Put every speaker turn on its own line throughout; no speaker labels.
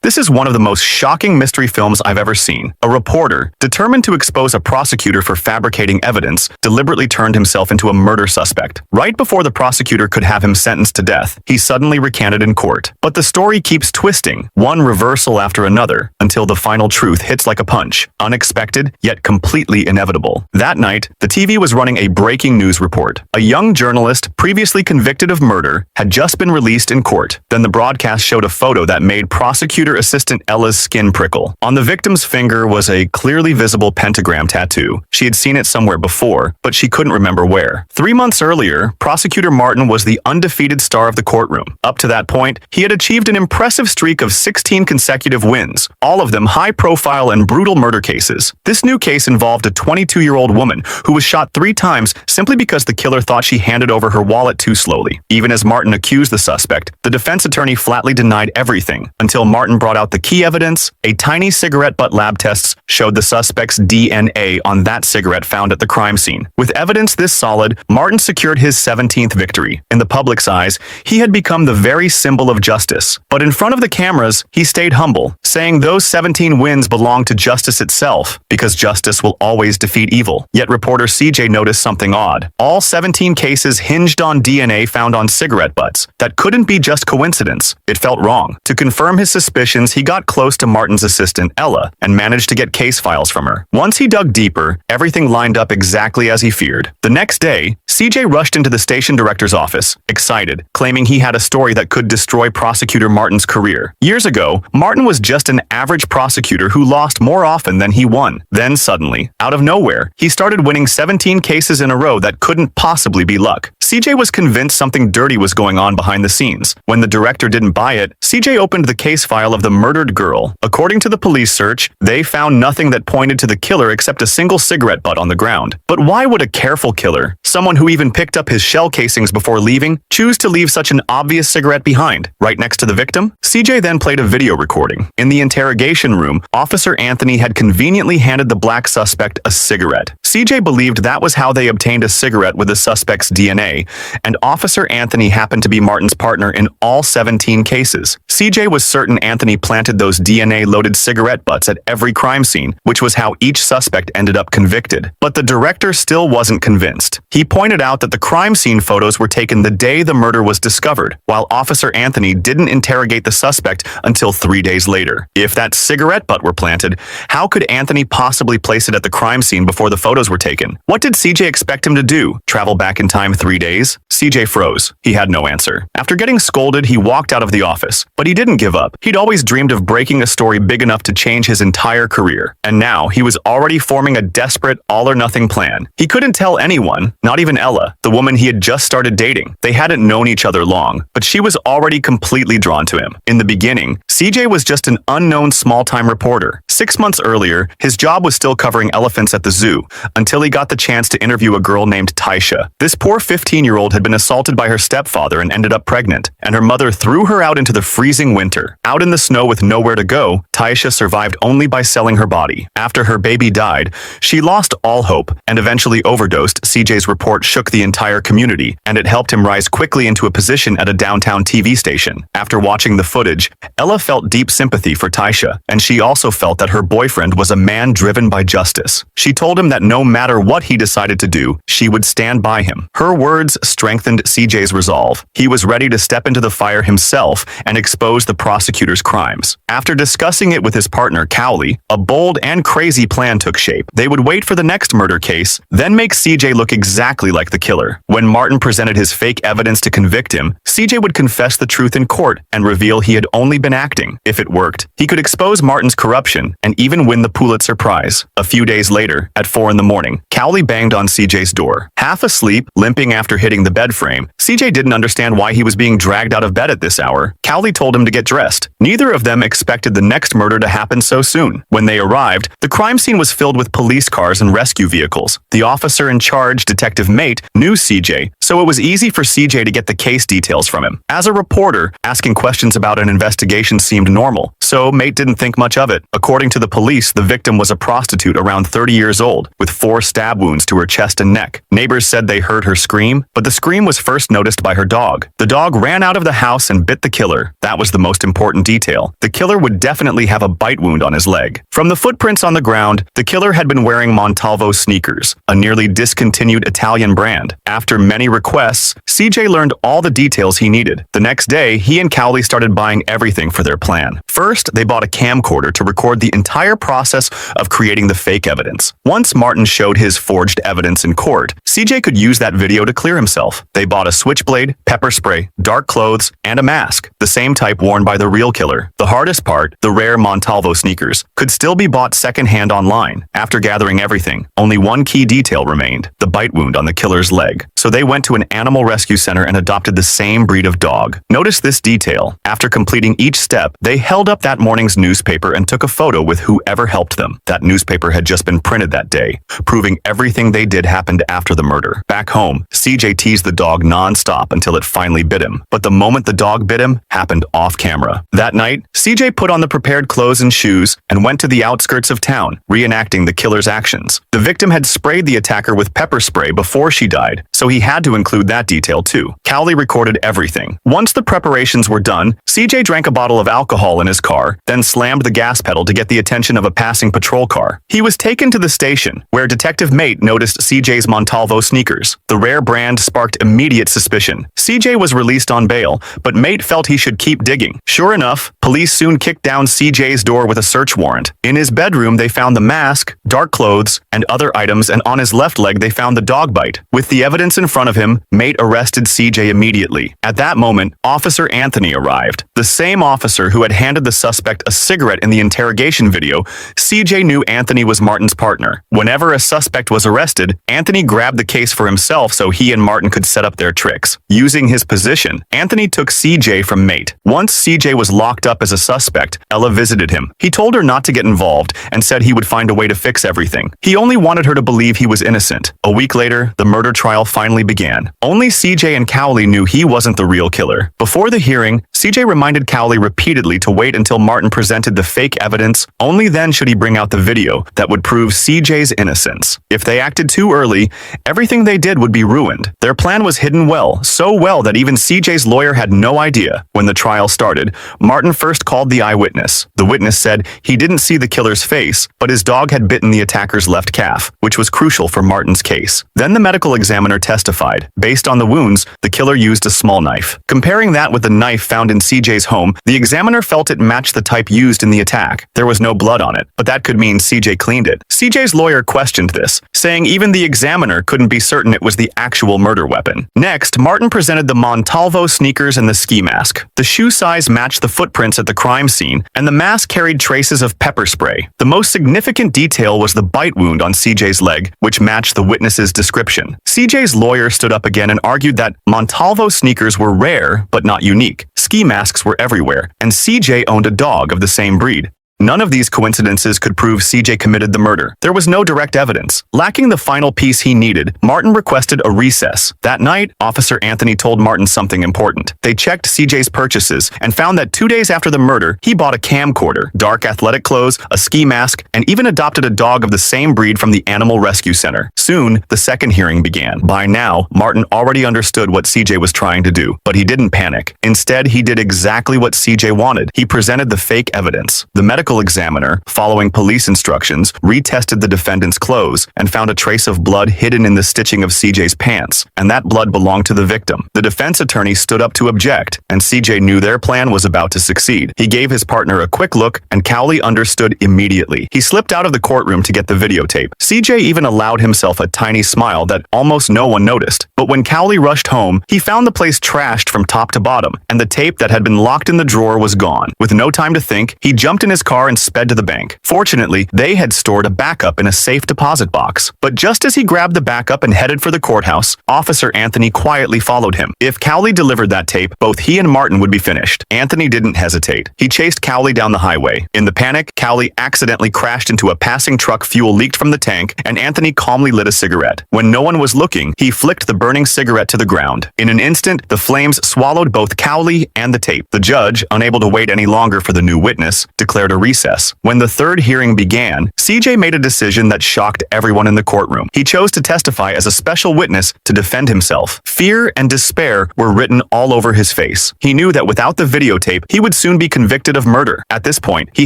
This is one of the most shocking mystery films I've ever seen. A reporter, determined to expose a prosecutor for fabricating evidence, deliberately turned himself into a murder suspect. Right before the prosecutor could have him sentenced to death, he suddenly recanted in court. But the story keeps twisting, one reversal after another, until the final truth hits like a punch. Unexpected, yet completely inevitable. That night, the TV was running a breaking news report. A young journalist, previously convicted of murder, had just been released in court. Then the broadcast showed a photo that made prosecutor assistant Ella's skin prickle. On the victim's finger was a clearly visible pentagram tattoo. She had seen it somewhere before, but she couldn't remember where. 3 months earlier, Prosecutor Martin was the undefeated star of the courtroom. Up to that point, he had achieved an impressive streak of 16 consecutive wins, all of them high-profile and brutal murder cases. This new case involved a 22-year-old woman who was shot 3 times simply because the killer thought she handed over her wallet too slowly. Even as Martin accused the suspect, the defense attorney flatly denied everything, until Martin brought out the key evidence. A tiny cigarette butt lab tests showed the suspect's DNA on that cigarette found at the crime scene. With evidence this solid, Martin secured his 17th victory. In the public's eyes, he had become the very symbol of justice. But in front of the cameras, he stayed humble, saying those 17 wins belong to justice itself, because justice will always defeat evil. Yet reporter CJ noticed something odd. All 17 cases hinged on DNA found on cigarette butts. That couldn't be just coincidence. It felt wrong. To confirm his suspicions, he got close to Martin's assistant, Ella, and managed to get case files from her. Once he dug deeper, everything lined up exactly as he feared. The next day, CJ rushed into the station director's office, excited, claiming he had a story that could destroy Prosecutor Martin's career. Years ago, Martin was just an average prosecutor who lost more often than he won. Then suddenly, out of nowhere, he started winning 17 cases in a row that couldn't possibly be luck. CJ was convinced something dirty was going on behind the scenes. When the director didn't buy it, CJ opened the case file of the murdered girl. According to the police search, they found nothing that pointed to the killer except a single cigarette butt on the ground. But why would a careful killer, someone who even picked up his shell casings before leaving, choose to leave such an obvious cigarette behind, right next to the victim? CJ then played a video recording. In the interrogation room, Officer Anthony had conveniently handed the black suspect a cigarette. CJ believed that was how they obtained a cigarette with the suspect's DNA, and Officer Anthony happened to be Martin's partner in all 17 cases. CJ was certain Anthony planted those DNA-loaded cigarette butts at every crime scene, which was how each suspect ended up convicted. But the director still wasn't convinced. He pointed out that the crime scene photos were taken the day the murder was discovered, while Officer Anthony didn't interrogate the suspect until 3 days later. If that cigarette butt were planted, how could Anthony possibly place it at the crime scene before the photos were taken? What did CJ expect him to do? Travel back in time 3 days? CJ froze. He had no answer. After getting scolded, he walked out of the office. But he didn't give up. He'd always dreamed of breaking a story big enough to change his entire career. And now, he was already forming a desperate, all-or-nothing plan. He couldn't tell anyone, not even Ella, the woman he had just started dating. They hadn't known each other long, but she was already completely drawn to him. In the beginning, CJ was just an unknown small-time reporter. 6 months earlier, his job was still covering elephants at the zoo, until he got the chance to interview a girl named Taisha. This poor 15-year-old had been assaulted by her stepfather and ended up pregnant, and her mother threw her out into the freezing winter. Out in the snow with nowhere to go, Taisha survived only by selling her body. After her baby died, she lost all hope and eventually overdosed. CJ's report shook the entire community, and it helped him rise quickly into a position at a downtown TV station. After watching the footage, Ella felt deep sympathy for Taisha, and she also felt that her boyfriend was a man driven by justice. She told him that no matter what he decided to do, she would stand by him. Her words strengthened CJ's resolve. He was ready to step into the fire himself and expose the prosecutor's crimes. After discussing it with his partner Cowley, a bold and crazy plan took shape. They would wait for the next murder case, then make CJ look exactly like the killer. When Martin presented his fake evidence to convict him, CJ would confess the truth in court and reveal he had only been acting. If it worked, he could expose Martin's corruption and even win the Pulitzer Prize. A few days later, at 4 in the morning, Cowley banged on CJ's door. Half asleep, limping after hitting the bed frame, CJ didn't understand why he was being dragged out of bed at this hour. Cowley told him to get dressed. Neither of them expected the next murder to happen so soon. When they arrived, the crime scene was filled with police cars and rescue vehicles. The officer in charge, Detective Mate, knew CJ, so it was easy for CJ to get the case details from him. As a reporter, asking questions about an investigation seemed normal, so Mate didn't think much of it. According to the police, the victim was a prostitute around 30 years old, with 4 stab wounds to her chest and neck. Neighbors said they heard her scream, but the scream was first noticed by her dog. The dog ran out of the house and bit the killer. That was the most important detail. The killer would definitely have a bite wound on his leg. From the footprints on the ground, the killer had been wearing Montalvo sneakers, a nearly discontinued Italian brand. After many requests, CJ learned all the details he needed. The next day, he and Cowley started buying everything for their plan. First, they bought a camcorder to record the entire process of creating the fake evidence. Once Martin showed his forged evidence in court, CJ could use that video to clear himself. They bought a switchblade, pepper spray, dark clothes, and a mask, the same type worn by the real killer. The hardest part, the rare Montalvo sneakers, could still be bought secondhand online. After gathering everything, only one key detail remained, the bite wound on the killer's leg. So they went to an animal rescue center and adopted the same breed of dog. Notice this detail. After completing each step, they held up that morning's newspaper and took a photo with whoever helped them. That newspaper had just been printed that day, proving everything they did happened after the murder. Back home, CJ teased the dog non-stop until it finally bit him. But the moment the dog bit him happened off camera. That night, CJ put on the prepared clothes and shoes and went to the outskirts of town, reenacting the killer's actions. The victim had sprayed the attacker with pepper spray before she died, so he had to include that detail too. Cowley recorded everything. Once the preparations were done, CJ drank a bottle of alcohol in his car, then slammed the gas pedal to get the attention of a passing patrol car. He was taken to the station, where Detective Mate noticed CJ's Montalvo sneakers. The rare brand sparked immediate suspicion. CJ was released on bail, but Mate felt he should keep digging. Sure enough, police soon kicked down CJ's door with a search warrant. In his bedroom, they found the mask, dark clothes, and other items, and on his left leg they found the dog bite. With the evidence in front of him, Mate arrested CJ immediately. At that moment, Officer Anthony arrived. The same officer who had handed the suspect a cigarette in the interrogation video. CJ knew Anthony was Martin's partner. Whenever a suspect was arrested, Anthony grabbed the case for himself so he and Martin could set up their tricks. Using his position, Anthony took CJ from Mate. Once CJ was locked up as a suspect, Ella visited him. He told her not to get involved and said he would find a way to fix everything. He only wanted her to believe he was innocent. A week later, the murder trial finally began. Only CJ and Cowley knew he wasn't the real killer. Before the hearing, CJ reminded Cowley repeatedly to wait until Martin presented the fake evidence. Only then should he bring out the video that would prove CJ's innocence. If they acted too early, everything they did would be ruined. Their plan was hidden well, so well that even CJ's lawyer had no idea. When the trial started, Martin first called the eyewitness. The witness said he didn't see the killer's face, but his dog had bitten the attacker's left calf, which was crucial for Martin's case. Then the medical examiner testified. Based on the wounds, the killer used a small knife. Comparing that with the knife found in CJ's home, the examiner felt it matched the type used in the attack. There was no blood on it, but that could mean CJ cleaned it. CJ's lawyer questioned this, saying even the examiner couldn't be certain it was the actual murder weapon. Next, Martin presented the Montalvo sneakers and the ski mask. The shoe size matched the footprints at the crime scene, and the mask carried traces of pepper spray. The most significant detail was the bite wound on CJ's leg, which matched the witness's description. CJ's lawyer stood up again and argued that Montalvo sneakers were rare, but not unique. Ski masks were everywhere, and CJ owned a dog of the same breed. None of these coincidences could prove CJ committed the murder. There was no direct evidence. Lacking the final piece he needed, Martin requested a recess. That night, Officer Anthony told Martin something important. They checked CJ's purchases and found that 2 days after the murder, he bought a camcorder, dark athletic clothes, a ski mask, and even adopted a dog of the same breed from the Animal Rescue Center. Soon, the second hearing began. By now, Martin already understood what CJ was trying to do, but he didn't panic. Instead, he did exactly what CJ wanted. He presented the fake evidence. The medical examiner, following police instructions, retested the defendant's clothes and found a trace of blood hidden in the stitching of CJ's pants, and that blood belonged to the victim. The defense attorney stood up to object, and CJ knew their plan was about to succeed. He gave his partner a quick look, and Cowley understood immediately. He slipped out of the courtroom to get the videotape. CJ even allowed himself a tiny smile that almost no one noticed. But when Cowley rushed home, he found the place trashed from top to bottom, and the tape that had been locked in the drawer was gone. With no time to think, he jumped in his car car and sped to the bank. Fortunately, they had stored a backup in a safe deposit box. But just as he grabbed the backup and headed for the courthouse, Officer Anthony quietly followed him. If Cowley delivered that tape, both he and Martin would be finished. Anthony didn't hesitate. He chased Cowley down the highway. In the panic, Cowley accidentally crashed into a passing truck. Fuel leaked from the tank, and Anthony calmly lit a cigarette. When no one was looking, he flicked the burning cigarette to the ground. In an instant, the flames swallowed both Cowley and the tape. The judge, unable to wait any longer for the new witness, declared a recess. When the third hearing began, CJ made a decision that shocked everyone in the courtroom. He chose to testify as a special witness to defend himself. Fear and despair were written all over his face. He knew that without the videotape, he would soon be convicted of murder. At this point, he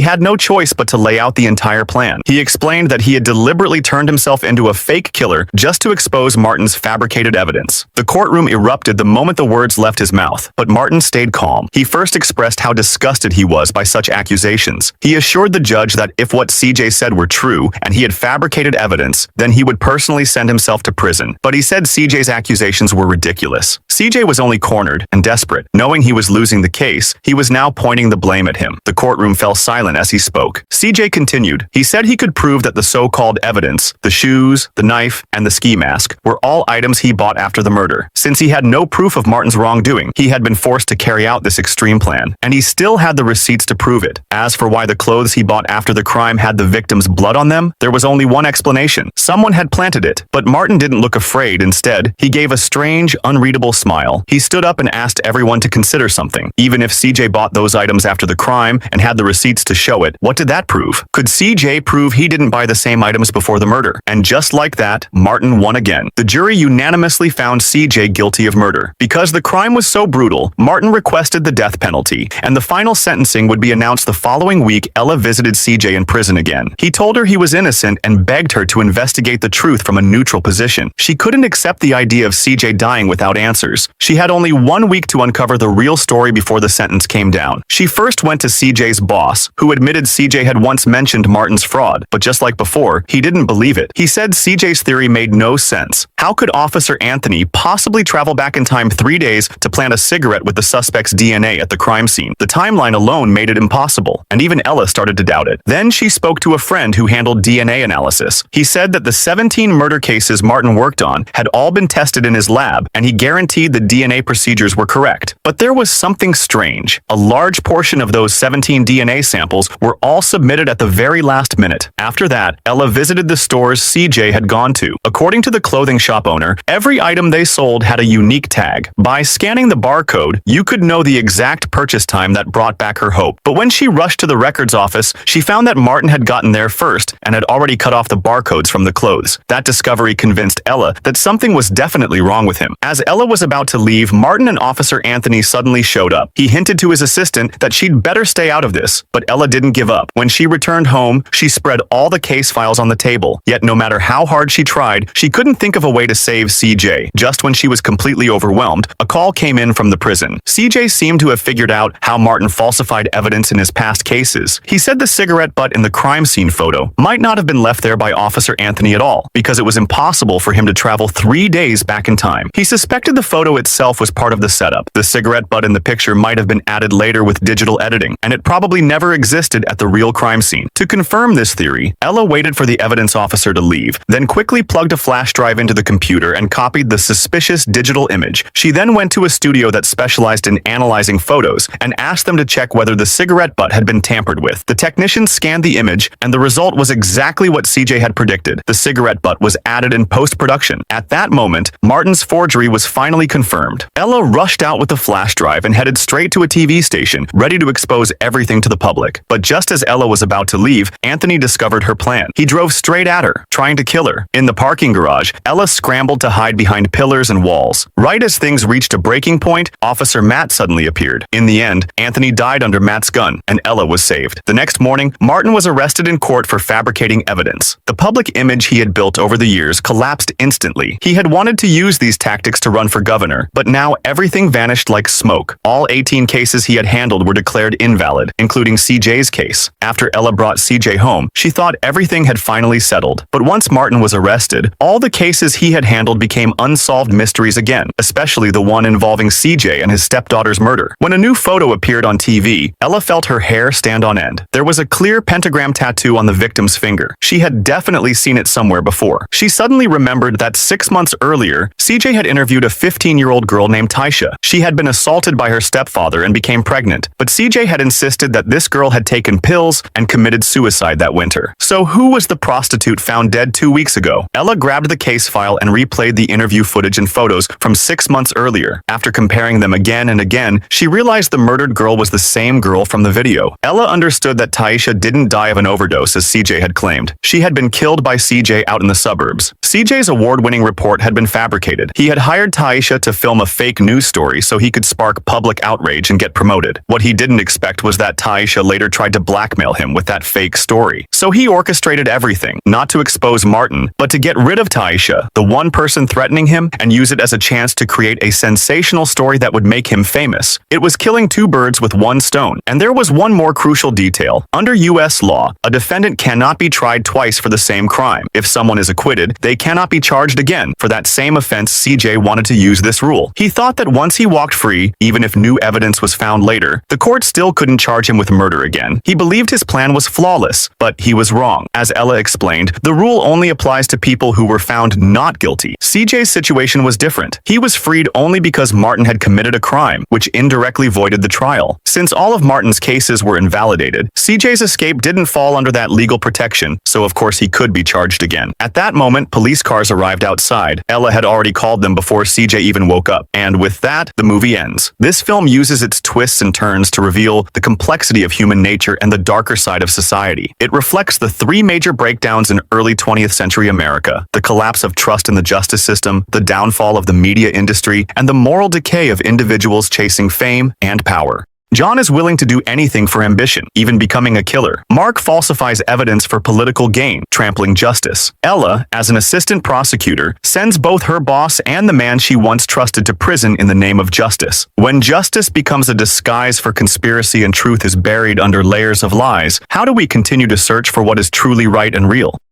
had no choice but to lay out the entire plan. He explained that he had deliberately turned himself into a fake killer just to expose Martin's fabricated evidence. The courtroom erupted the moment the words left his mouth, but Martin stayed calm. He first expressed how disgusted he was by such accusations. He assured the judge that if what CJ said were true and he had fabricated evidence, then he would personally send himself to prison. But he said CJ's accusations were ridiculous. CJ was only cornered and desperate. Knowing he was losing the case, he was now pointing the blame at him. The courtroom fell silent as he spoke. CJ continued. He said he could prove that the so-called evidence, the shoes, the knife, and the ski mask, were all items he bought after the murder. Since he had no proof of Martin's wrongdoing, he had been forced to carry out this extreme plan, and he still had the receipts to prove it. As for why the clothes he bought after the crime had the victim's blood on them, there was only one explanation. Someone had planted it. But Martin didn't look afraid. Instead, he gave a strange, unreadable smile. He stood up and asked everyone to consider something. Even if CJ bought those items after the crime and had the receipts to show it, what did that prove? Could CJ prove he didn't buy the same items before the murder? And just like that, Martin won again. The jury unanimously found CJ guilty of murder. Because the crime was so brutal, Martin requested the death penalty, and the final sentencing would be announced the following week. Ella visited CJ in prison again. He told her he was innocent and begged her to investigate the truth from a neutral position. She couldn't accept the idea of CJ dying without answers. She had only 1 week to uncover the real story before the sentence came down. She first went to CJ's boss, who admitted CJ had once mentioned Martin's fraud, but just like before, he didn't believe it. He said CJ's theory made no sense. How could Officer Anthony possibly travel back in time 3 days to plant a cigarette with the suspect's DNA at the crime scene? The timeline alone made it impossible, and even Ella started to doubt it. Then she spoke to a friend who handled DNA analysis. He said that the 17 murder cases Martin worked on had all been tested in his lab, and he guaranteed the DNA procedures were correct. But there was something strange. A large portion of those 17 DNA samples were all submitted at the very last minute. After that, Ella visited the stores CJ had gone to. According to the clothing shop owner, every item they sold had a unique tag. By scanning the barcode, you could know the exact purchase time that brought back her hope. But when she rushed to the records office, she found that Martin had gotten there first and had already cut off the barcodes from the clothes. That discovery convinced Ella that something was definitely wrong with him. As Ella was about to leave, Martin and Officer Anthony suddenly showed up. He hinted to his assistant that she'd better stay out of this, but Ella didn't give up. When she returned home, she spread all the case files on the table. Yet no matter how hard she tried, she couldn't think of a way to save CJ. Just when she was completely overwhelmed, a call came in from the prison. CJ seemed to have figured out how Martin falsified evidence in his past cases. He said the cigarette butt in the crime scene photo might not have been left there by Officer Anthony at all, because it was impossible for him to travel 3 days back in time. He suspected the photo itself was part of the setup. The cigarette butt in the picture might have been added later with digital editing, and it probably never existed at the real crime scene. To confirm this theory, Ella waited for the evidence officer to leave, then quickly plugged a flash drive into the computer and copied the suspicious digital image. She then went to a studio that specialized in analyzing photos and asked them to check whether the cigarette butt had been tampered with. The technicians scanned the image, and the result was exactly what CJ had predicted. The cigarette butt was added in post-production. At that moment, Martin's forgery was finally confirmed. Ella rushed out with the flash drive and headed straight to a TV station, ready to expose everything to the public. But just as Ella was about to leave, Anthony discovered her plan. He drove straight at her, trying to kill her. In the parking garage, Ella scrambled to hide behind pillars and walls. Right as things reached a breaking point, Officer Matt suddenly appeared. In the end, Anthony died under Matt's gun, and Ella was saved. The next morning, Martin was arrested in court for fabricating evidence. The public image he had built over the years collapsed instantly. He had wanted to use these tactics to run for governor, but now everything vanished like smoke. All 18 cases he had handled were declared invalid, including CJ's case. After Ella brought CJ home, she thought everything had finally settled. But once Martin was arrested, all the cases he had handled became unsolved mysteries again, especially the one involving CJ and his stepdaughter's murder. When a new photo appeared on TV, Ella felt her hair stand on end. There was a clear pentagram tattoo on the victim's finger. She had definitely seen it somewhere before. She suddenly remembered that 6 months earlier, CJ had interviewed a 15-year-old girl named Taisha. She had been assaulted by her stepfather and became pregnant, but CJ had insisted that this girl had taken pills and committed suicide that winter. So who was the prostitute found dead 2 weeks ago? Ella grabbed the case file and replayed the interview footage and photos from 6 months earlier. After comparing them again and again, she realized the murdered girl was the same girl from the video. Ella understood that Taisha didn't die of an overdose as CJ had claimed. She had been killed by CJ out in the suburbs. CJ's award-winning report had been fabricated. He had hired Taisha to film a fake news story so he could spark public outrage and get promoted. What he didn't expect was that Taisha later tried to blackmail him with that fake story. So he orchestrated everything, not to expose Martin, but to get rid of Taisha, the one person threatening him, and use it as a chance to create a sensational story that would make him famous. It was killing two birds with one stone. And there was one more crucial detail. Under U.S. law, a defendant cannot be tried twice for the same crime. If someone is acquitted, they cannot be charged again. For that same offense, CJ wanted to use this rule. He thought that once he walked free, even if new evidence was found later, the court still couldn't charge him with murder again. He believed his plan was flawless, but he was wrong. As Ella explained, the rule only applies to people who were found not guilty. CJ's situation was different. He was freed only because Martin had committed a crime, which indirectly voided the trial. Since all of Martin's cases were invalidated, CJ's escape didn't fall under that legal protection, so of course he could be charged again. At that moment, police cars arrived outside. Ella had already called them before CJ even woke up. And with that, the movie ends. This film uses its twists and turns to reveal the complexity of human nature and the darker side of society. It reflects the three major breakdowns in early 20th century America: the collapse of trust in the justice system, the downfall of the media industry, and the moral decay of individuals chasing fame and power. John is willing to do anything for ambition, even becoming a killer. Mark falsifies evidence for political gain, trampling justice. Ella, as an assistant prosecutor, sends both her boss and the man she once trusted to prison in the name of justice. When justice becomes a disguise for conspiracy and truth is buried under layers of lies, how do we continue to search for what is truly right and real?